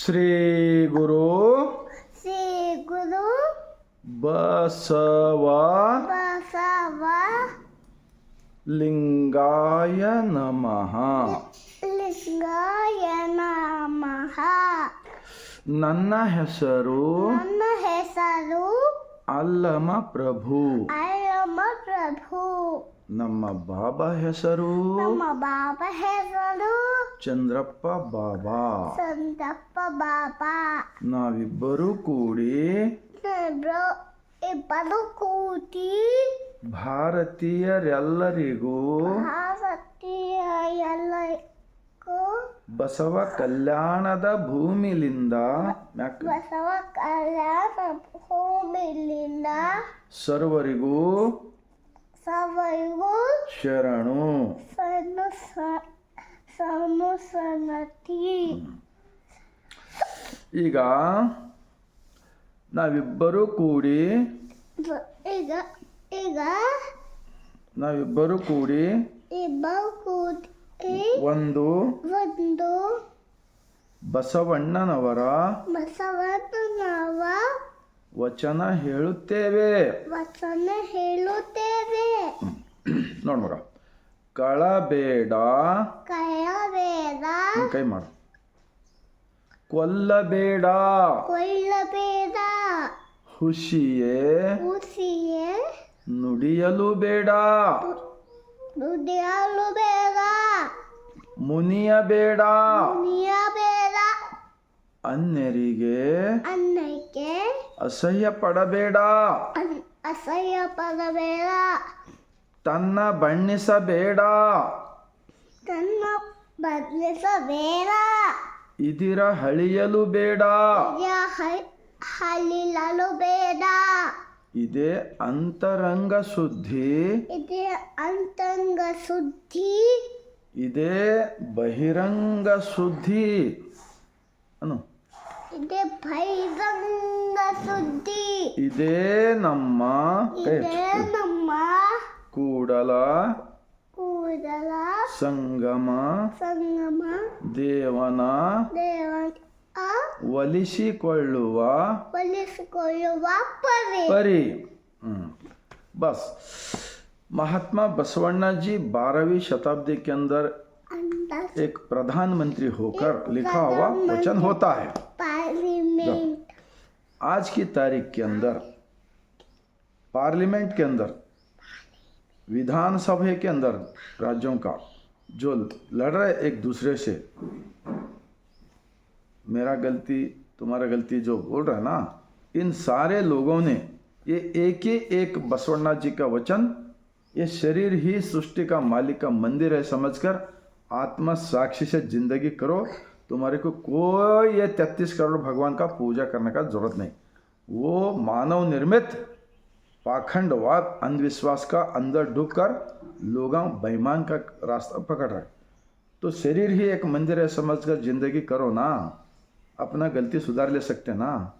ಶ್ರೀ ಗುರು ಬಸವ ಲಿಂಗಾಯ ನಮಃ. ನನ್ನ ಹೆಸರು ಅಲ್ಲಮ ಪ್ರಭು. ನಮ್ಮ ಬಾಬಾ ಹೆಸರು ಚಂದ್ರಪ್ಪ ಬಾಬಾ. ನಾವಿಬ್ಬರು ಕೂಡಿ ಭಾರತೀಯರೆಲ್ಲರಿಗೂ ಬಸವ ಕಲ್ಯಾಣದ ಭೂಮಿಲಿಂದ ಸರ್ವರಿಗೂ ಶರಣು. ಈಗ ನಾವಿಬ್ಬರು ಕೂಡಿ ಒಂದು ಬಸವಣ್ಣನವರ ವಚನ ಹೇಳುತ್ತೇವೆ. ನೋಡ್ಮಗ, ಕಳಬೇಡ, ಕೈ ಮಾಡು, ಕೊಲ್ಲಬೇಡ, ಹುಷಿಯೇ ನುಡಿಯಲು ಬೇಡ, ಮುನಿಯಬೇಡ, ಅನ್ಯರಿಗೆ ಅಸಹ್ಯ ಪಡಬೇಡ, ತನ್ನ ಬಣ್ಣಿಸಬೇಡ, ಇದಿರ ಹಳಿಯಲು ಬೇಡ, ಇದೇ ಅಂತರಂಗ ಶುದ್ಧಿ, ಇದೇ ಬಹಿರಂಗ ಶುದ್ಧಿ ಅನು, ಇದೇ ನಮ್ಮ ಕೂಡಲ ಸಂಗಮ ದೇವನ ಒಲಿಸಿಕೊಳ್ಳುವ परी. बस महात्मा बसवण्णा जी 12वीं शताब्दी के अंदर एक प्रधानमंत्री होकर लिखा हुआ वचन होता है. आज की तारीख के अंदर पार्लियामेंट के अंदर, विधानसभा के अंदर राज्यों का जो लड़ रहे एक दूसरे से, मेरा गलती तुम्हारा गलती जो बोल रहा है ना, इन सारे लोगों ने ये एक ही एक बसवण्णा जी का वचन, ये शरीर ही सृष्टि का मालिक का मंदिर है समझकर आत्मा साक्षी से जिंदगी करो. तुम्हारे को कोई ये 33 करोड़ भगवान का पूजा करने का जरूरत नहीं. वो मानव निर्मित पाखंडवाद अंधविश्वास का अंदर डूबकर लोगों बेईमान का रास्ता पकड़ रहे. तो शरीर ही एक मंदिर है समझकर जिंदगी करो ना, अपना गलती सुधार ले सकते ना.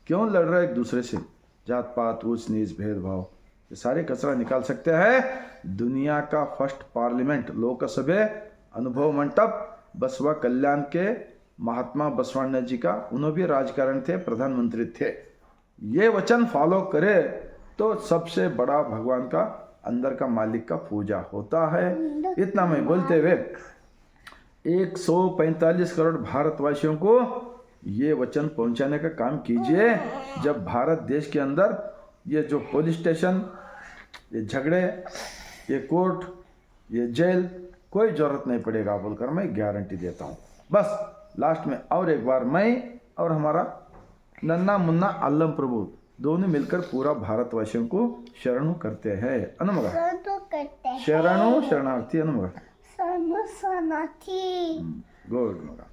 क्यों लड़ रहे एक दूसरे से? जात पात ऊंच नीच भेदभाव ये सारे कचरा निकाल सकते हैं. दुनिया का फर्स्ट पार्लियामेंट लोकसभा अनुभव मंडप बसवा कल्याण के महात्मा बसवण्णा जी का, उन्होंने भी राजकारण थे, प्रधानमंत्री थे. ये वचन फॉलो करे तो सबसे बड़ा भगवान का अंदर का मालिक का पूजा होता है. इतना मैं बोलते हुए 145 करोड़ भारतवासियों को ये वचन पहुंचाने का काम कीजिए. जब भारत देश के अंदर ये जो पुलिस स्टेशन, ये झगड़े, ये कोर्ट, ये जेल, कोई ज़रूरत नहीं पड़ेगा बोलकर मैं गारंटी देता हूँ. बस लास्ट में और एक बार मैं और हमारा नन्ना मुन्ना अल्लम प्रभु दोनों मिलकर पूरा भारतवासियों को शरणु करते हैं. अनुमगा शरणु शरणार्थी अनुमगा गुड मगा.